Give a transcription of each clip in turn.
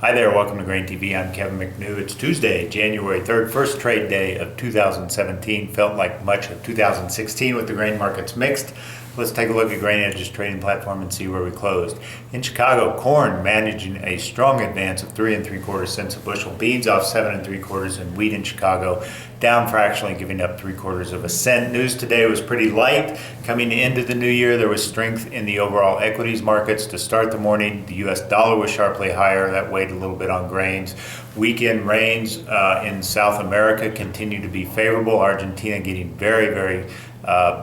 Hi there, welcome to Grain TV. I'm Kevin McNew. It's Tuesday, January 3rd, first trade day of 2017. Felt like much of 2016 with the grain markets mixed. Let's take a look at GrainEdge's trading platform and see where we closed. In Chicago, corn managing a strong advance of 3 3/4 cents a bushel. Beans off 7 3/4, and wheat in Chicago down fractionally, giving up 3/4 cents. News today was pretty light. Coming into the new year, there was strength in the overall equities markets to start the morning. The U.S. dollar was sharply higher. That weighed a little bit on grains. Weekend rains in South America continue to be favorable. Argentina getting very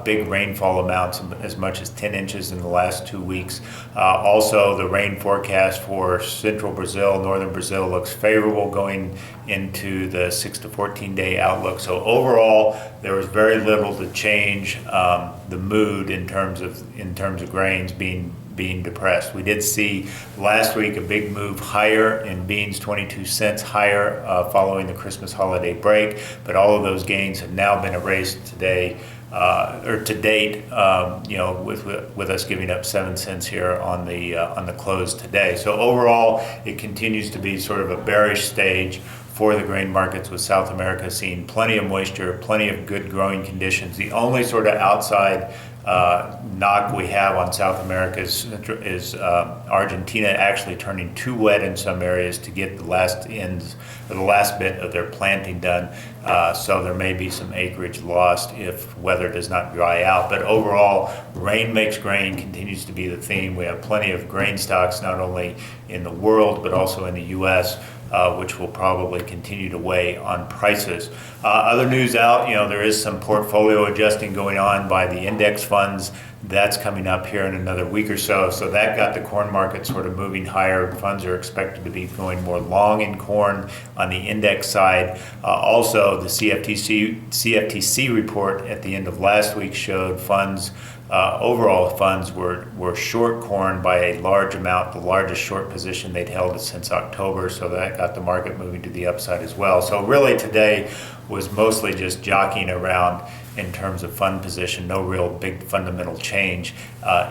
big rainfall amounts, as much as 10 inches in the last 2 weeks. Also, the rain forecast for central Brazil, northern Brazil, looks favorable going into the 6 to 14 day outlook. So overall, there was very little to change the mood in terms of grains being depressed. We did see last week a big move higher in beans, 22 cents higher following the Christmas holiday break, but all of those gains have now been erased today. Or to date, with us giving up 7 cents here on the close today. So overall, it continues to be sort of a bearish stage for the grain markets, with South America seeing plenty of moisture, plenty of good growing conditions. The only sort of outside knock we have on South America is Argentina actually turning too wet in some areas to get the last bit of their planting done. So there may be some acreage lost if weather does not dry out. But overall, rain makes grain continues to be the theme. We have plenty of grain stocks, not only in the world, but also in the U.S., which will probably continue to weigh on prices. Other news out, there is some portfolio adjusting going on by the index funds. That's coming up here in another week or so. So that got the corn market sort of moving higher. Funds are expected to be going more long in corn on the index side. Also, the CFTC report at the end of last week showed overall funds were short corn by a large amount, the largest short position they'd held since October, so that got the market moving to the upside as well. So really today was mostly just jockeying around in terms of fund position, no real big fundamental change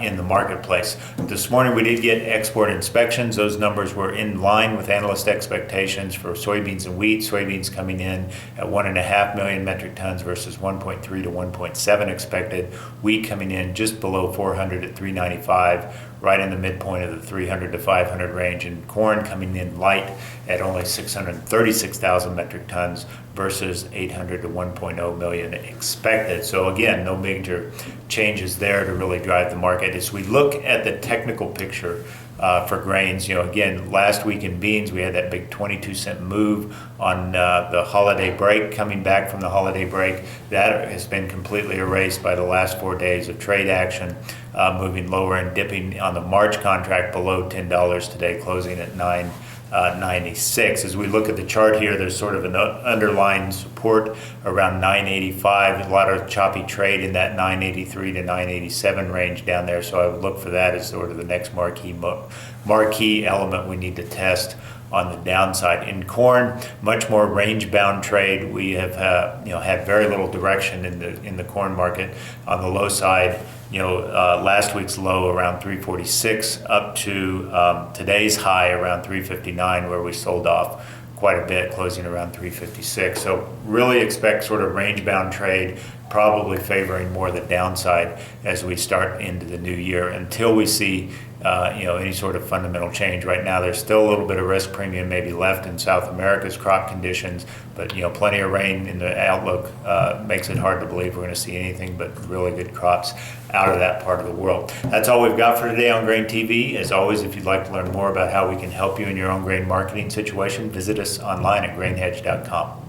in the marketplace. This morning we did get export inspections. Those numbers were in line with analyst expectations for soybeans and wheat. Soybeans coming in at 1.5 million metric tons versus 1.3 to 1.7 expected. Wheat coming in just below 400 at 395, right in the midpoint of the 300 to 500 range, and corn coming in light at only 636,000 metric tons versus 800 to 1.0 million expected. So again, no major changes there to really drive the market. As we look at the technical picture for grains, again, last week in beans, we had that big 22-cent move on the holiday break. Coming back from the holiday break, that has been completely erased by the last 4 days of trade action, moving lower and dipping on the March contract below $10 today, closing at 9.96. As we look at the chart here, there's sort of an underlying support around 9.85. A lot of choppy trade in that 9.83 to 9.87 range down there. So I would look for that as sort of the next marquee element we need to test on the downside. In corn, much more range-bound trade. We have had very little direction in the corn market. On the low side, last week's low around 346 up to today's high around 359, where we sold off quite a bit, closing around 356. So really expect sort of range-bound trade, probably favoring more the downside as we start into the new year until we see any sort of fundamental change. Right now, there's still a little bit of risk premium maybe left in South America's crop conditions, but plenty of rain in the outlook makes it hard to believe we're going to see anything but really good crops out of that part of the world. That's all we've got for today on Grain TV. As always, if you'd like to learn more about how we can help you in your own grain marketing situation, visit us online at grainhedge.com.